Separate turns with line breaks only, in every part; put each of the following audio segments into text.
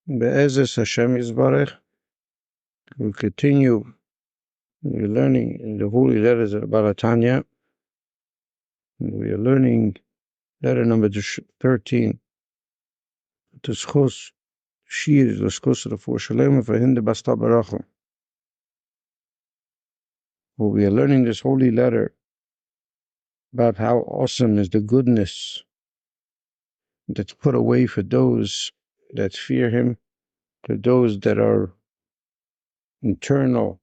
Be'ezus Hashem Yisbarach, we continue learning in the holy letters of Baratanya. We are learning letter number 13. T'schus Shir l'schus refuah shalema v'hinde basta baracha. We are learning this holy letter about how awesome is the goodness that's put away for those that fear Him, for those that are internal,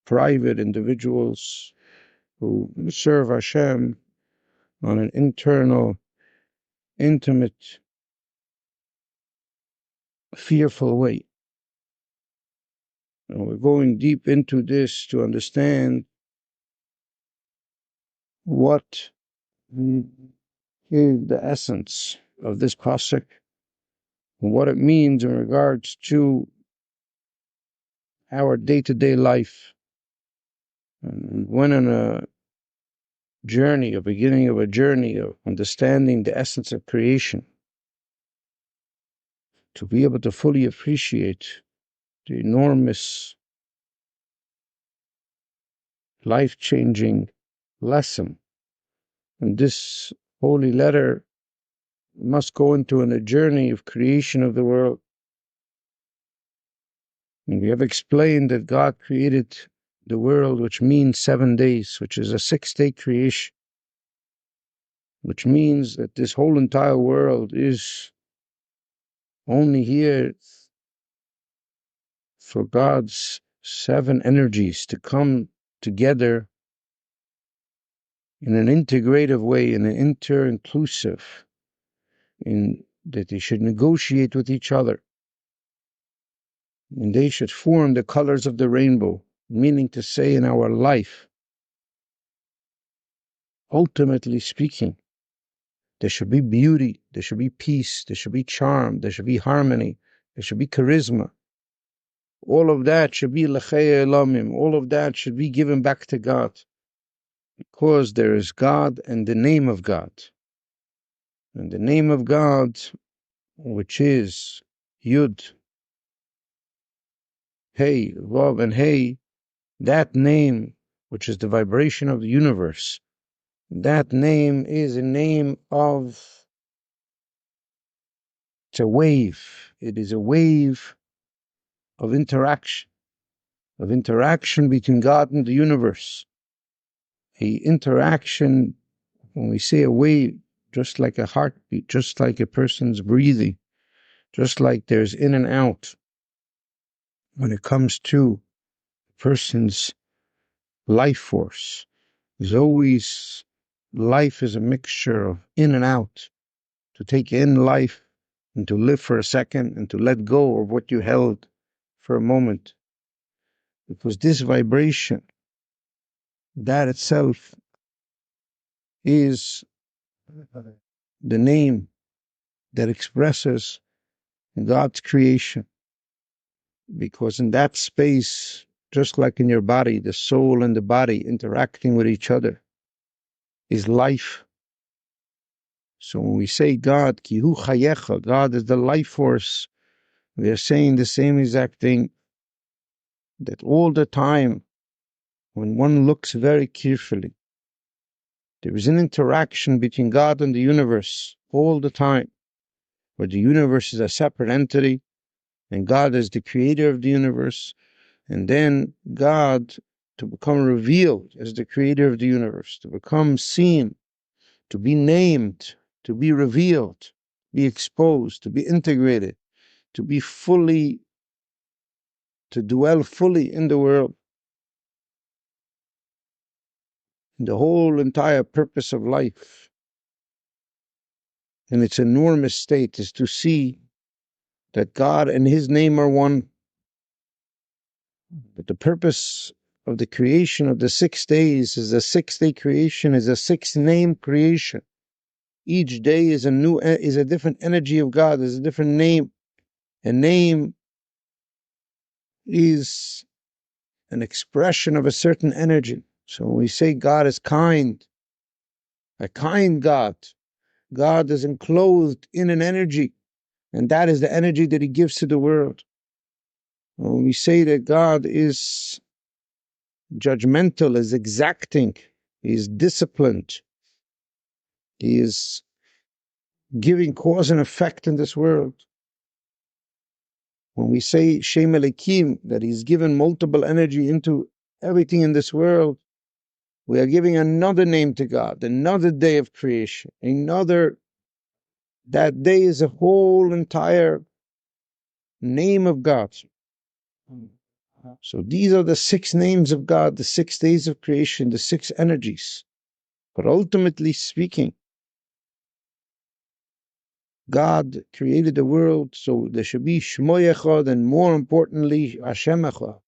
private individuals who serve Hashem on an internal, intimate, fearful way. And we're going deep into this to understand what is the essence of this pasuk and what it means in regards to our day-to-day life. And when on a journey, a beginning of a journey of understanding the essence of creation, to be able to fully appreciate the enormous, life-changing lesson. And this holy letter must go into a journey of creation of the world. And we have explained that God created the world, which means 7 days, which is a 6-day creation, which means that this whole entire world is only here for God's 7 energies to come together in an integrative way, in an inter-inclusive, in that they should negotiate with each other, and they should form the colors of the rainbow, meaning to say in our life, ultimately speaking, there should be beauty, there should be peace, there should be charm, there should be harmony, there should be charisma. All of that should be l'chei elamim. All of that should be given back to God, because there is God and the name of God. And the name of God, which is Yud, Hey, Vav, and Hey, that name, which is the vibration of the universe, that name is a name of, it's a wave. It is a wave of interaction between God and the universe. A interaction, when we say a wave, just like a heartbeat, just like a person's breathing, just like there's in and out. When it comes to a person's life force, there's always, life is a mixture of in and out. To take in life and to live for a second and to let go of what you held for a moment. Because this vibration, that itself is the name that expresses God's creation. Because in that space, just like in your body, the soul and the body interacting with each other is life. So when we say God, ki hu chayecha, God is the life force, we are saying the same exact thing, that all the time, when one looks very carefully, there is an interaction between God and the universe all the time, where the universe is a separate entity, and God is the creator of the universe, and then God, to become revealed as the creator of the universe, to become seen, to be named, to be revealed, be exposed, to be integrated, to be fully, to dwell fully in the world. The whole entire purpose of life in its enormous state is to see that God and His name are one. But the purpose of the creation of the 6 days is a 6-day creation, is a 6-name creation. Each day is a different energy of God, is a different name. A name is an expression of a certain energy. So when we say God is kind, a kind God, God is enclosed in an energy, And that is the energy that he gives to the world. When we say that God is judgmental, is exacting, he is disciplined, he is giving cause and effect in this world. When we say Shem Elikim, that he's given multiple energy into everything in this world, we are giving another name to God, another day of creation, that day is a whole entire name of God. So these are the 6 names of God, the 6 days of creation, the 6 energies. But ultimately speaking, God created the world, so there should be Shmo Echad, and more importantly, Hashem Echad.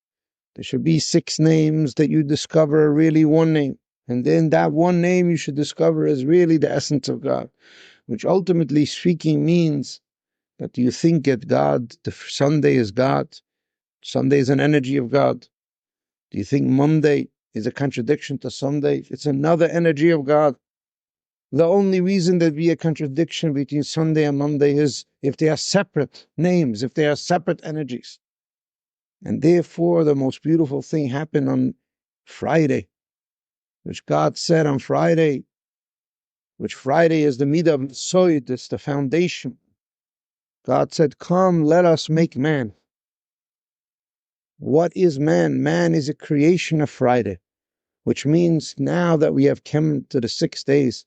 There should be 6 names that you discover are really one name. And then that one name you should discover is really the essence of God, which ultimately speaking means that you think that God, the Sunday is God. Sunday is an energy of God. Do you think Monday is a contradiction to Sunday? It's another energy of God. The only reason there'd be a contradiction between Sunday and Monday is if they are separate names, if they are separate energies. And therefore, the most beautiful thing happened on Friday, which God said on Friday, which Friday is the midah of Soid, it's the foundation. God said, come, let us make man. What is man? Man is a creation of Friday, which means now that we have come to the 6 days,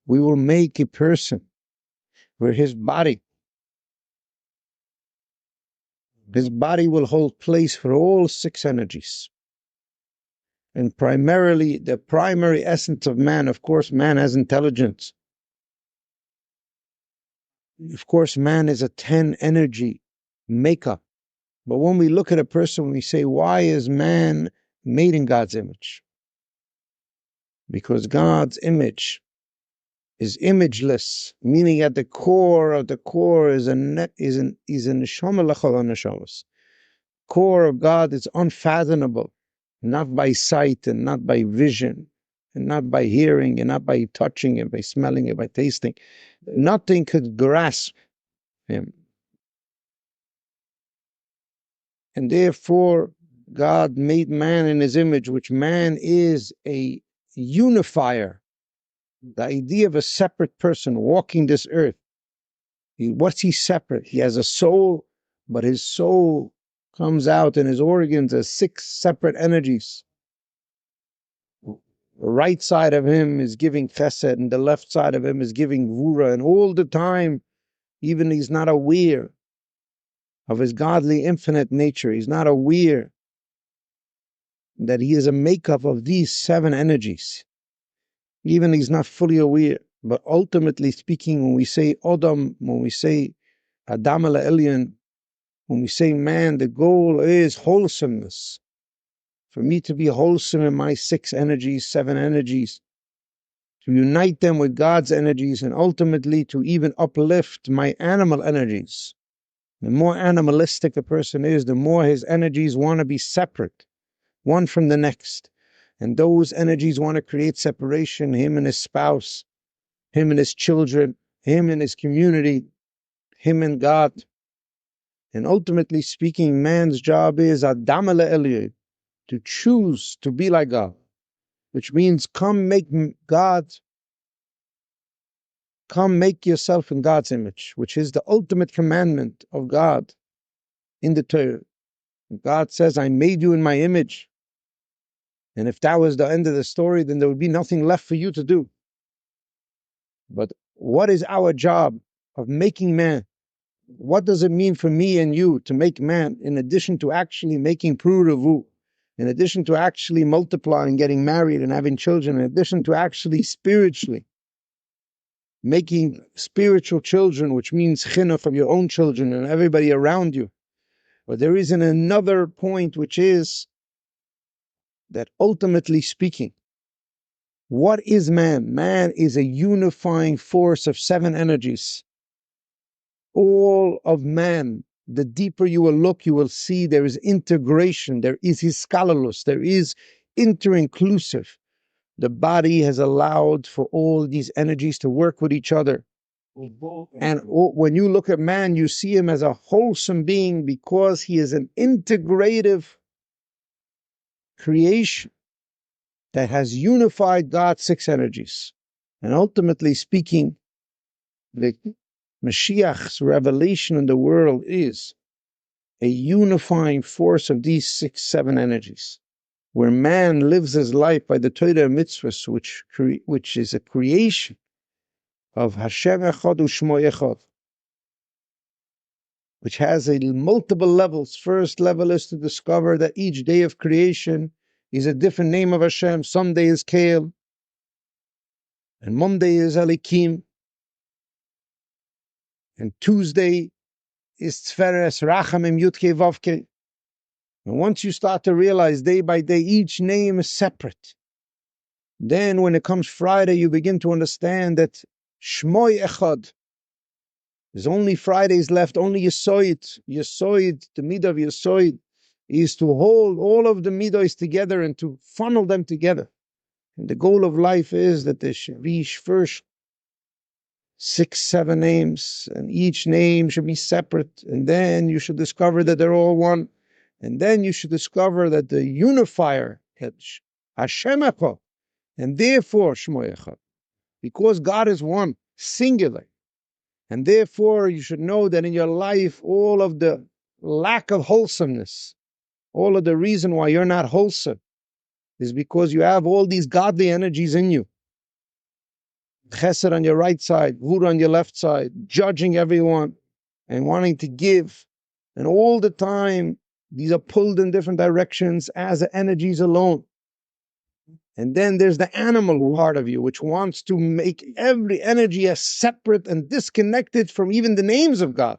we will make a person where his body will hold place for all 6 energies. And primarily, the primary essence of man, of course, man has intelligence. Of course, man is a 10 energy makeup. But when we look at a person, we say, why is man made in God's image? Because God's image is imageless, meaning at the core of the core is a neshama l'chol neshamas. Core of God is unfathomable, not by sight and not by vision and not by hearing and not by touching and by smelling and by tasting. Nothing could grasp him. And therefore, God made man in his image, which man is a unifier. The idea of a separate person walking this earth. What's he separate? He has a soul, but his soul comes out in his organs as 6 separate energies. The right side of him is giving facet, and the left side of him is giving vura, and all the time, even he's not aware of his godly infinite nature. He's not aware that he is a makeup of these 7 energies. Even he's not fully aware. But ultimately speaking, when we say Adam, when we say Adam al-Elyon, when we say man, the goal is wholesomeness. For me to be wholesome in my 6 energies, 7 energies, to unite them with God's energies, and ultimately to even uplift my animal energies. The more animalistic a person is, the more his energies want to be separate, one from the next. And those energies want to create separation, him and his spouse, him and his children, him and his community, him and God. And ultimately speaking, man's job is Adam al-Elyon, to choose to be like God, which means come make yourself in God's image, which is the ultimate commandment of God in the Torah. God says, I made you in my image. And if that was the end of the story, then there would be nothing left for you to do. But what is our job of making man? What does it mean for me and you to make man, in addition to actually making pruruvu, in addition to actually multiplying, getting married and having children, in addition to actually spiritually making spiritual children, which means chinuch of your own children and everybody around you. But there is another point, which is that ultimately speaking, what is man? Man is a unifying force of 7 energies. All of man, the deeper you will look, you will see there is integration, there is hiskalalus, there is inter-inclusive. The body has allowed for all these energies to work with each other. And when you look at man, you see him as a wholesome being because he is an integrative creation that has unified God's six energies. And ultimately speaking, the Mashiach's revelation in the world is a unifying force of these 6, 7 energies, where man lives his life by the Torah and mitzvahs, which is a creation of Hashem Echad U'Shmo Echad, which has multiple levels. First level is to discover that each day of creation is a different name of Hashem. Sunday is Kael, and Monday is Elikim, and Tuesday is Tzveres, Rachamim, Yudke, Vavke. And once you start to realize day by day, each name is separate, then when it comes Friday, you begin to understand that Shmoy Echad, there's only Fridays left, only Yesoid. Yesoid, the midah of Yesoid, is to hold all of the midos together and to funnel them together. And the goal of life is that there should be first 6, 7 names, and each name should be separate. And then you should discover that they're all one. And then you should discover that the unifier, Hashem Echad, and therefore Shmo Echad, because God is one, singular. And therefore, you should know that in your life, all of the lack of wholesomeness, all of the reason why you're not wholesome, is because you have all these godly energies in you. Chesed on your right side, Gvura on your left side, judging everyone and wanting to give. And all the time, these are pulled in different directions as the energies alone. And then there's the animal part of you, which wants to make every energy as separate and disconnected from even the names of God.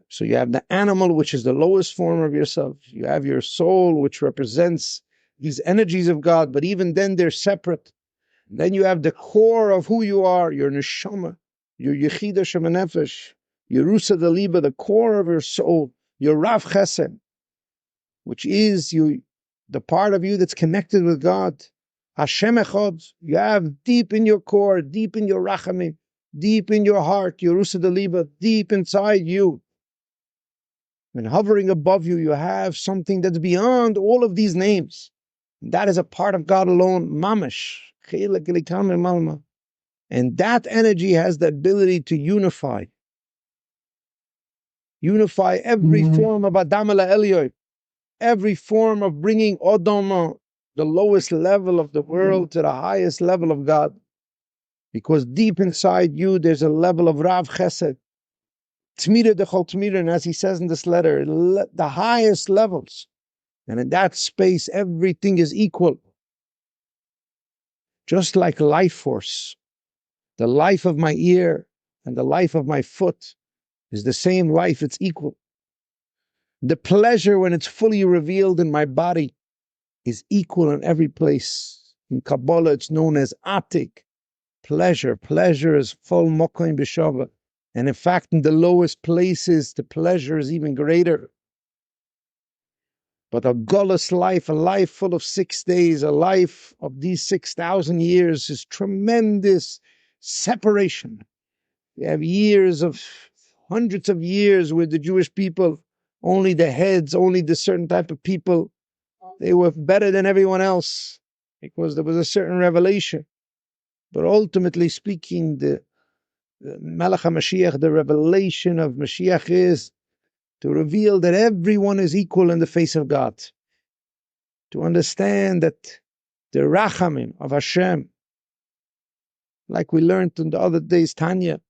So you have the animal, which is the lowest form of yourself. You have your soul, which represents these energies of God, but even then they're separate. And then you have the core of who you are, your neshama, your yechida shemanefesh, your rusa deliba, the core of your soul, your rav chesed, which is the part of you that's connected with God. Hashem Echad, you have deep in your core, deep in your rachamim, deep in your heart, your rusa deliba, deep inside you. And hovering above you, you have something that's beyond all of these names. And that is a part of God alone, mamash. And that energy has the ability to unify every form of Adam ala Elyoy, every form of bringing Odom, the lowest level of the world, to the highest level of God. Because deep inside you, there's a level of Rav Chesed, Tmira dechol Tmira, and as he says in this letter, the highest levels. And in that space, everything is equal. Just like life force, the life of my ear and the life of my foot is the same life, it's equal. The pleasure, when it's fully revealed in my body, is equal in every place. In Kabbalah, it's known as atik, pleasure. Pleasure is full mokoim b'shava. And in fact, in the lowest places, the pleasure is even greater. But a gullus life, a life full of 6 days, a life of these 6,000 years is tremendous separation. We have hundreds of years with the Jewish people, only the heads, only the certain type of people, they were better than everyone else because there was a certain revelation. But ultimately speaking, the Melech HaMashiach, the revelation of Mashiach is to reveal that everyone is equal in the face of God. To understand that the Rachamim of Hashem, like we learned in the other days, Tanya,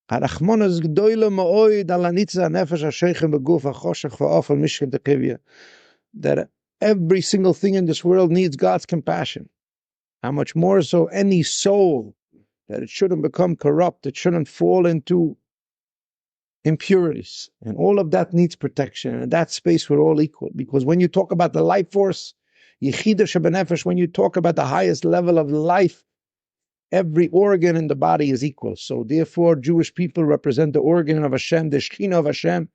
that every single thing in this world needs God's compassion. How much more so any soul, that it shouldn't become corrupt, it shouldn't fall into impurities. And all of that needs protection. And in that space, we're all equal. Because when you talk about the life force, Yechida Shebenefesh, when you talk about the highest level of life, every organ in the body is equal. So therefore, Jewish people represent the organ of Hashem, the Shekhinah of Hashem.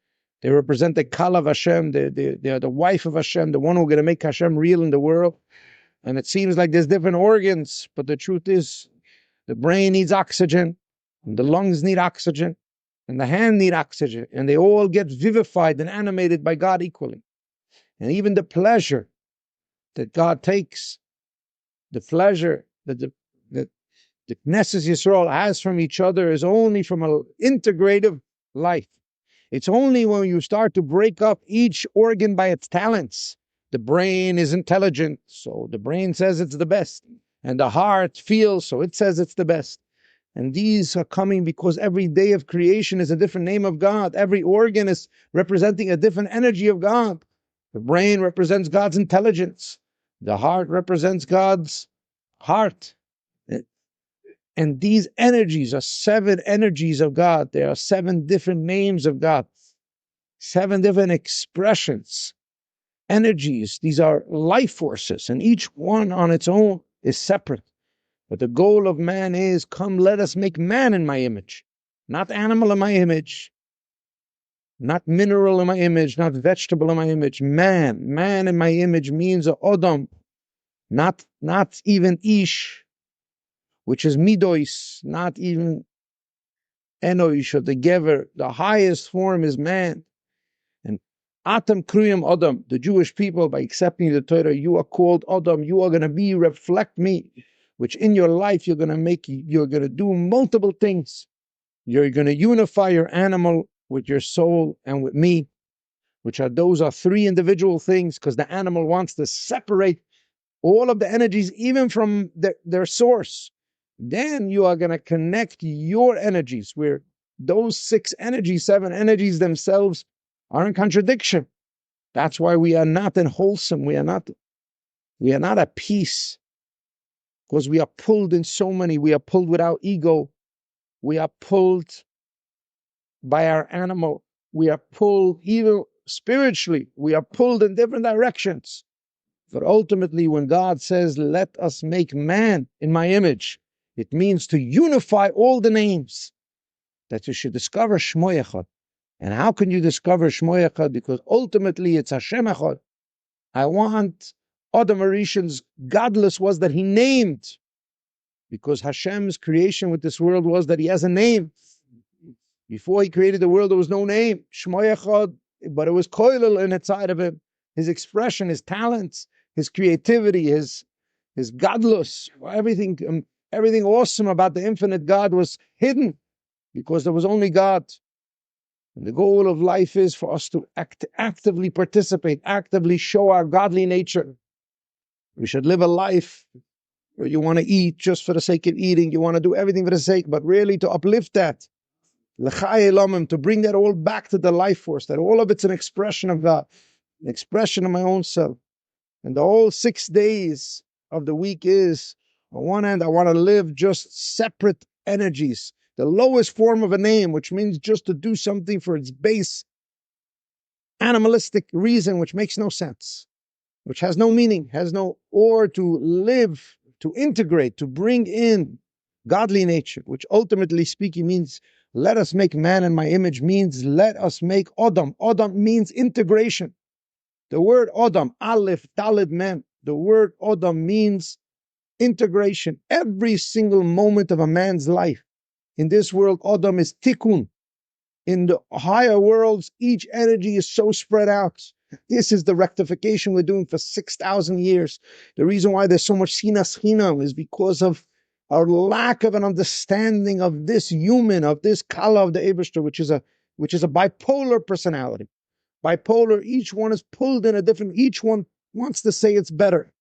They represent the Kal of Hashem. They are the wife of Hashem, the one who's going to make Hashem real in the world. And it seems like there's different organs, but the truth is, The brain needs oxygen, and the lungs need oxygen, and the hand need oxygen, and they all get vivified and animated by God equally. And even the pleasure that God takes, the pleasure that the Knesset Yisrael has from each other is only from an integrative life. It's only when you start to break up each organ by its talents. The brain is intelligent, so the brain says it's the best. And the heart feels, so it says it's the best. And these are coming because every day of creation is a different name of God. Every organ is representing a different energy of God. The brain represents God's intelligence. The heart represents God's heart. And these energies are 7 energies of God. There are 7 different names of God, 7 different expressions, energies. These are life forces, and each one on its own is separate. But the goal of man is, come, let us make man in my image, not animal in my image, not mineral in my image, not vegetable in my image. Man in my image means a Adam, not even Ish, which is Midois, not even Enoish or the Gever. The highest form is man. And Atam Kriyam Adam, the Jewish people, by accepting the Torah, you are called Adam. You are going to reflect me, which in your life you're going to do multiple things. You're going to unify your animal with your soul and with me, those are 3 individual things, because the animal wants to separate all of the energies, even from their source. Then you are going to connect your energies, where those 6 energies, 7 energies themselves are in contradiction. That's why we are not in wholesome. We are not at peace, because we are pulled in so many. We are pulled with our ego. We are pulled by our animal. We are pulled even spiritually. We are pulled in different directions. But ultimately, when God says, let us make man in my image, it means to unify all the names, that you should discover Shmo Echad. And how can you discover Shmo Echad? Because ultimately it's Hashem Echad. I want Adam Arishan's godless was that he named, because Hashem's creation with this world was that he has a name. Before he created the world, there was no name, Shmo Echad, but it was koilel in inside of him. His expression, his talents, his creativity, his godless, everything awesome about the infinite God was hidden, because there was only God. And the goal of life is for us to actively participate, actively show our godly nature. We should live a life where you want to eat just for the sake of eating, you want to do everything for the sake, but really to uplift that, to bring that all back to the life force, that all of it's an expression of God, an expression of my own self. And the whole 6 days of the week is, on one hand, I want to live just separate energies, the lowest form of a name, which means just to do something for its base animalistic reason, which makes no sense, which has no meaning, or to live, to integrate, to bring in godly nature, which ultimately speaking means, let us make man in my image, means let us make Adam. Adam means integration. The word Adam, Aleph, Daled, Mem, the word Adam means integration. Every single moment of a man's life in this world, Adam is tikkun. In the higher worlds, each energy is so spread out. This is the rectification we're doing for 6,000 years. The reason why there's so much sinas chinam is because of our lack of an understanding of this human, of this kala of the Eibishter, which is a bipolar personality. Bipolar, each one is pulled in a different, each one wants to say it's better.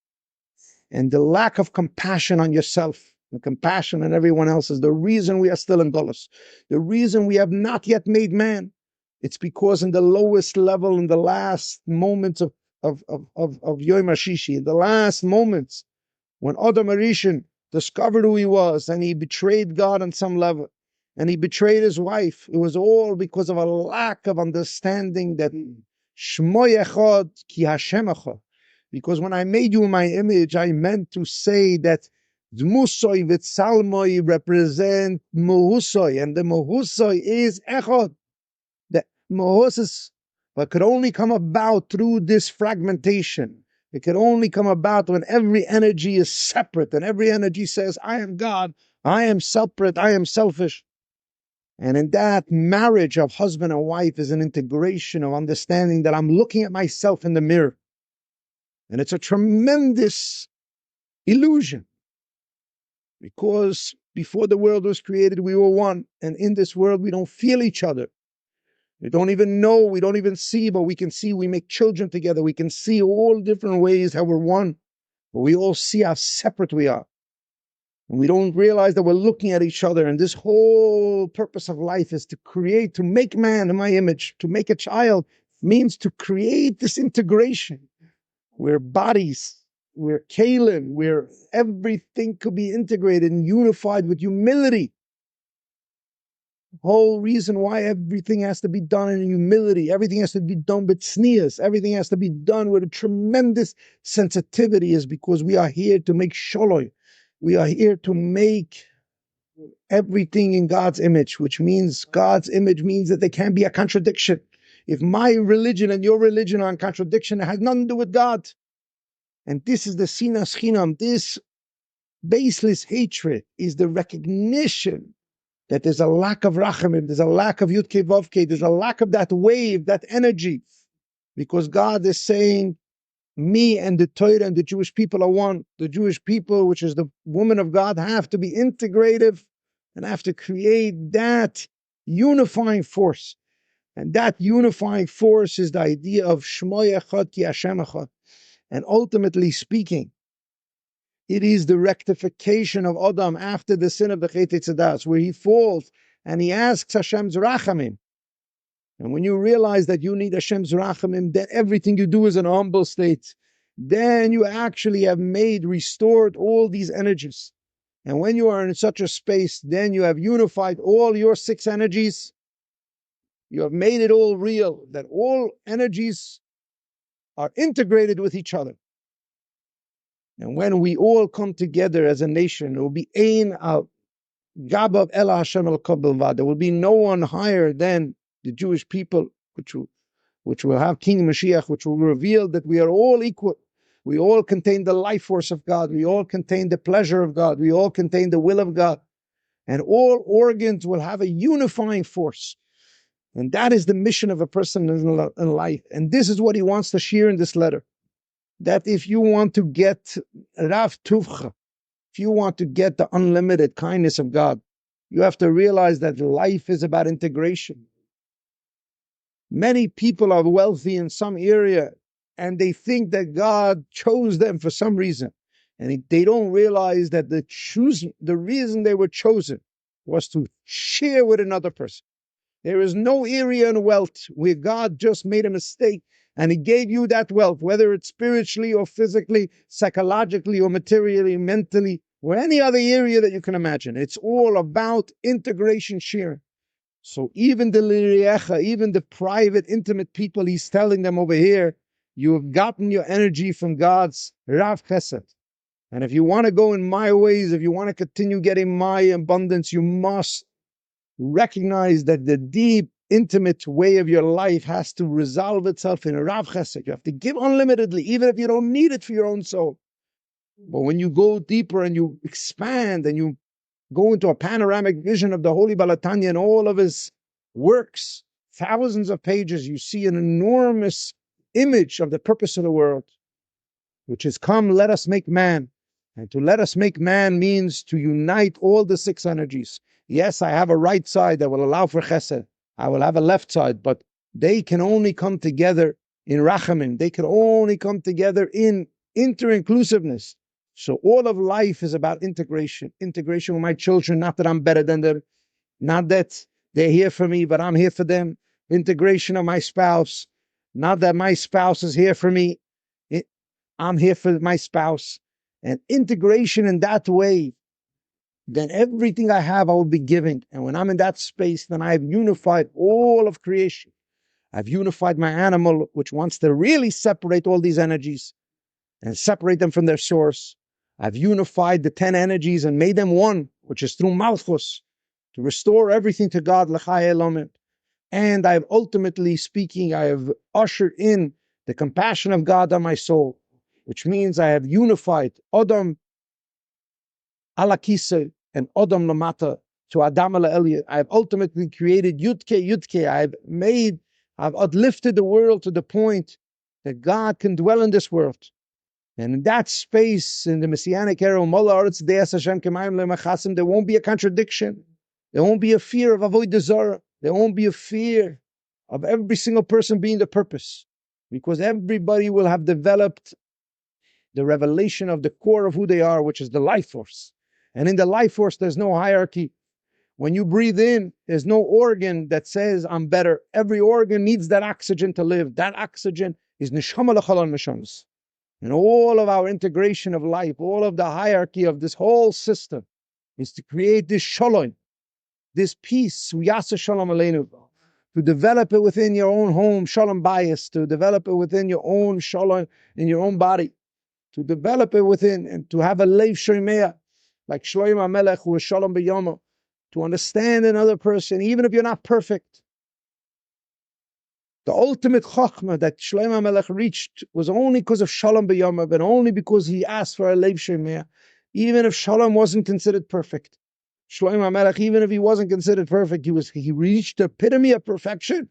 And the lack of compassion on yourself, and compassion on everyone else is the reason we are still in Golos. The reason we have not yet made man. It's because in the lowest level, in the last moments of Yom HaShishi, in the last moments, when Adam Arishan discovered who he was, and he betrayed God on some level, and he betrayed his wife, it was all because of a lack of understanding that Shmo Echad ki Hashem Echad. Because when I made you in my image, I meant to say that Dmusoi v'Tzalmoi represent Mohusoi, and the Mohusoi is Echad. The Mohusis could only come about through this fragmentation. It can only come about when every energy is separate, and every energy says, I am God, I am separate, I am selfish. And in that marriage of husband and wife is an integration of understanding that I'm looking at myself in the mirror. And it's a tremendous illusion, because before the world was created, we were one. And in this world, we don't feel each other. We don't even know, we don't even see, but we can see, we make children together. We can see all different ways how we're one, but we all see how separate we are. And we don't realize that we're looking at each other. And this whole purpose of life is to create, to make man in my image, to make a child means to create this integration. We're bodies, we're kalim, where everything could be integrated and unified with humility. The whole reason why everything has to be done in humility, everything has to be done with tznius, everything has to be done with a tremendous sensitivity is because we are here to make shalom. We are here to make everything in God's image, which means God's image means that there can't be a contradiction. If my religion and your religion are in contradiction, it has nothing to do with God. And this is the sinas chinam. This baseless hatred is the recognition that there's a lack of rachamim, there's a lack of yudke vavke, there's a lack of that wave, that energy. Because God is saying, me and the Torah and the Jewish people are one. The Jewish people, which is the woman of God, have to be integrative and have to create that unifying force. And that unifying force is the idea of Shmo Echad Ki Hashem Echad. And ultimately speaking, it is the rectification of Adam after the sin of the Chet Tzadas, where he falls and he asks Hashem's rachamim. And when you realize that you need Hashem's rachamim, then everything you do is in a humble state. Then you actually have restored all these energies. And when you are in such a space, then you have unified all your 6 energies. You have made it all real, that all energies are integrated with each other. And when we all come together as a nation, it will be Ein al Gabav Ela Hashem El Kol. There will be no one higher than the Jewish people, which will have King Mashiach, which will reveal that we are all equal. We all contain the life force of God. We all contain the pleasure of God. We all contain the will of God. And all organs will have a unifying force. And that is the mission of a person in life. And this is what he wants to share in this letter. That if you want to get Rav Tuvcha, if you want to get the unlimited kindness of God, you have to realize that life is about integration. Many people are wealthy in some area and they think that God chose them for some reason. And they don't realize that the reason they were chosen was to share with another person. There is no area in wealth where God just made a mistake and he gave you that wealth, whether it's spiritually or physically, psychologically or materially, mentally, or any other area that you can imagine. It's all about integration, sharing. So even the liriecha, even the private, intimate people, he's telling them over here, you have gotten your energy from God's Rav Chesed. And if you want to go in my ways, if you want to continue getting my abundance, you must recognize that the deep, intimate way of your life has to resolve itself in a Rav Chesed. You have to give unlimitedly, even if you don't need it for your own soul. But when you go deeper and you expand and you go into a panoramic vision of the Holy Balatanya and all of his works, thousands of pages, you see an enormous image of the purpose of the world, which is, come, let us make man. And to let us make man means to unite all the 6 energies. Yes, I have a right side that will allow for chesed. I will have a left side, but they can only come together in rachamim. They can only come together in inter-inclusiveness. So all of life is about integration. Integration with my children, not that I'm better than them, not that they're here for me, but I'm here for them. Integration of my spouse, not that my spouse is here for me, I'm here for my spouse. And integration in that way, then everything I have, I will be giving. And when I'm in that space, then I have unified all of creation. I've unified my animal, which wants to really separate all these energies and separate them from their source. I've unified the 10 energies and made them one, which is through Malchus, to restore everything to God, L'chai Elamim. And I've ultimately speaking, I have ushered in the compassion of God on my soul, which means I have unified Adam Alakise, and Adam Lamata to Adam Eliyah. I have ultimately created Yudke Yudke. I've uplifted the world to the point that God can dwell in this world. And in that space, in the Messianic era, there won't be a contradiction. There won't be a fear of avodah zarah. There won't be a fear of every single person being the purpose, because everybody will have developed the revelation of the core of who they are, which is the life force. And in the life force, there's no hierarchy. When you breathe in, there's no organ that says, I'm better. Every organ needs that oxygen to live. That oxygen is neshama l'chol neshamos. And all of our integration of life, all of the hierarchy of this whole system is to create this shalom, this peace, yasa shalom aleinu, to develop it within your own home, shalom bias, to develop it within your own shalom in your own body, to develop it within, and to have a leiv shomeya, like Shlomo HaMelech, who is shalom b'yomo, to understand another person, even if you're not perfect. The ultimate chokhmah that Shlomo HaMelech reached was only because of shalom b'yomo, but only because he asked for a leiv shomeya, even if shalom wasn't considered perfect. Shlomo HaMelech, even if he wasn't considered perfect, he reached the epitome of perfection.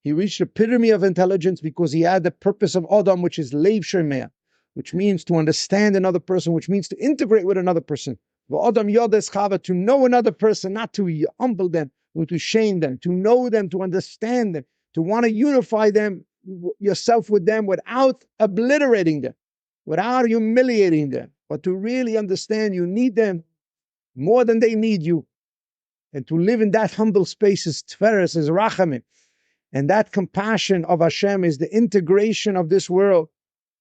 He reached the epitome of intelligence because he had the purpose of Adam, which is leiv shomeya, which means to understand another person, which means to integrate with another person. Adam yodes chava, to know another person, not to humble them, or to shame them, to know them, to understand them, to want to unify them, yourself with them, without obliterating them, without humiliating them, but to really understand you need them more than they need you. And to live in that humble space is tferes, is rachamim. And that compassion of Hashem is the integration of this world,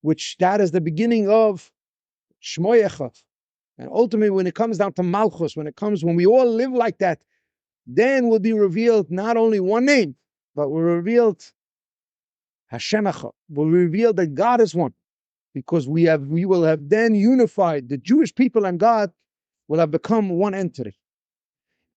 which that is the beginning of Shmoyecha. And ultimately, when it comes down to Malchus, when we all live like that, then will be revealed not only one name, but will revealed Hashem Echad. Will reveal that God is one, because we will have then unified the Jewish people, and God will have become one entity.